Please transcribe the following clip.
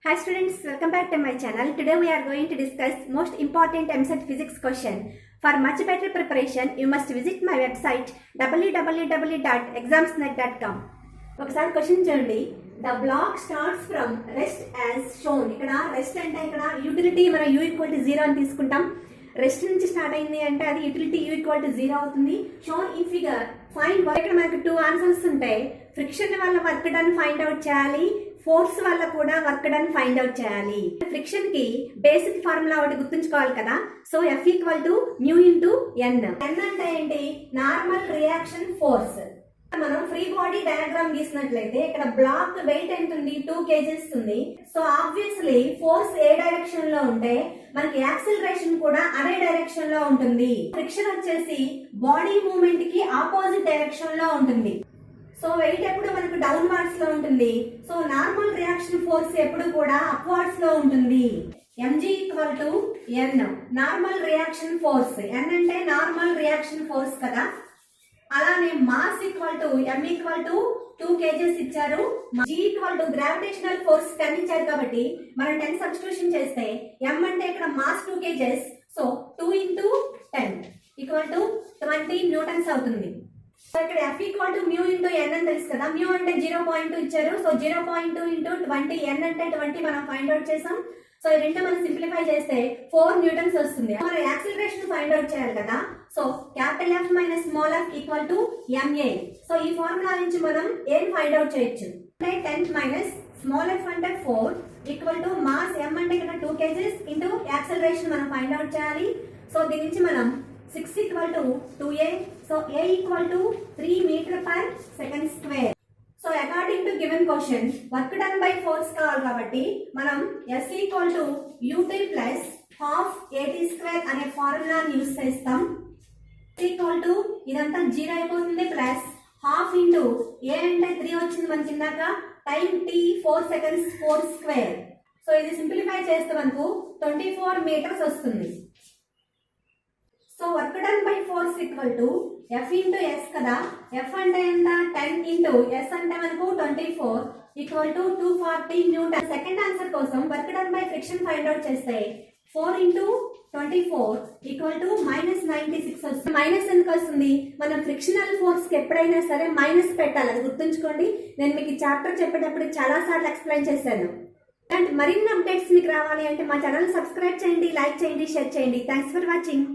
Hi students, welcome back to my channel. Today we are going to discuss most important MSET physics question. For much better preparation, you must visit my website www.examsnet.com. ఒకసారి question చూడండి. The block starts from rest as shown. ఇక్కడ rest అంటే ఇక్కడ utility మనం u equal to 0 అని తీసుకుంటాం. Rest నుంచి start అయింది అంటే అది యూటిలిటీ u ఈక్వల్ టు 0 అవుతుంది. Shown in figure find work. ఇక్కడ మనకు 2 ఆన్సర్స్ ఉంటాయి. ఫ్రిక్షన్ వల్ల వర్క్ డన్ ఫైండ్ అవుట్ చేయాలి, ఫోర్స్ వల్ల కూడా వర్క్ డన్ ఫైండ్ అవుట్ చేయాలి. ఫ్రిక్షన్ కి బేసిక్ ఫార్ములా ఒకటి గుర్తుంచుకోవాలి కదా. So F equal to mu into N. N అంటే ఏంటి? Normal reaction force. మనం ఫ్రీ బాడీ డయాగ్రామ్ గీసినట్లయితే ఇక్కడ బ్లాక్ వెయిట్ ఎంత ఉంది? 2 kgs ఉంది. సో ఆబ్వియస్లీ ఫోర్స్ ఏ డైరెక్షన్ లో ఉంటే మనకి యాక్సిలరేషన్ కూడా అదే డైరెక్షన్ లో ఉంటుంది. ఫ్రిక్షన్ వచ్చేసి బాడీ మూవ్మెంట్ కి ఆపోజిట్ డైరెక్షన్ లో ఉంటుంది. సో వెయిట్ ఎప్పుడు మనకు డౌన్ వర్డ్స్ లో ఉంటుంది. సో నార్మల్ రియాక్షన్ ఫోర్స్ ఎప్పుడు కూడా అప్వర్డ్స్ లో ఉంటుంది. mg equal to n, normal reaction force. n అంటే నార్మల్ రియాక్షన్ ఫోర్స్ కదా. అలానే mass equal to m equal to 2 kgs ఇచ్చారు. g equal to gravitational force 10 ఇచ్చారు కాబట్టి మనం 10 సబ్స్టిట్యూషన్ చేస్తే m అంటే ఇక్కడ mass 2 kgs, so 2 into 10 equal to 20 newtons అవుతుంది. సో ఇక్కడ F equal to mu into N అని తెలుసు కదా. మ్యూ అంటే 0.2 ఇచ్చారు. సో 0.2 ఇంటూ 20, ఎన్ అంటే 20 మనం ఫైండ్ అవుట్ చేసాం. సో ఈ రెండు మనం సింప్లిఫై చేస్తే 4 న్యూటన్స్ వస్తుంది. మనం యాక్సిలరేషన్ ఫైండ్ అవుట్ చేయాలి కదా. So capital F minus small f equal to ma. So ఈ ఫార్ములా నుంచి మనం ఏం ఫైండ్ అవుట్ చేయొచ్చు అంటే 10 మైనస్ స్మాల్ f అంటే 4 ఈక్వల్ టు మాస్ m అంటే ఇక్కడ 2 kgs ఇంటూ యాక్సిలరేషన్ మనం ఫైండ్ అవుట్ చేయాలి. సో దీని నుంచి మనం 6 equal to 2a. So a equal to 3 meter per second square. So according to given question work done by force కావాలి కాబట్టి మనం s equal to ut plus half at square అనే ఫార్ములాని use చేస్తాం. ఈక్వల్ టు ఇదంతా 0 అయిపోతుంది plus half into a అంటే 3 వచ్చింది మనకి ఇందాక, time t 4 seconds 4 square. So ఇది సింప్లిఫై చేస్తే మనకు 24 మీటర్స్ వస్తుంది. So work done by force equal to F into S కదా. F అంటే ఎంత? 10 ఇంటూ S అంటే మనకు 24 equal to 240 newton. Second answer కోసం work done by friction find out చేస్తే 4 ఇంటూ 24 ఈక్వల్ టు మైనస్ 96 వస్తుంది. మైనస్ ఎందుకు వస్తుంది? మనం ఫ్రిక్షనల్ ఫోర్స్ కి ఎప్పుడైనా సరే మైనస్ పెట్టాలి, అది గుర్తుంచుకోండి. నేను మీకు ఈ చాప్టర్ చెప్పేటప్పుడు చాలా సార్లు ఎక్స్ప్లెయిన్ చేశాను. అండ్ మరిన్ని అప్డేట్స్ మీకు రావాలి అంటే మా ఛానల్ సబ్స్క్రైబ్ చేయండి, లైక్ చేయండి, షేర్ చేయండి. Thanks for watching.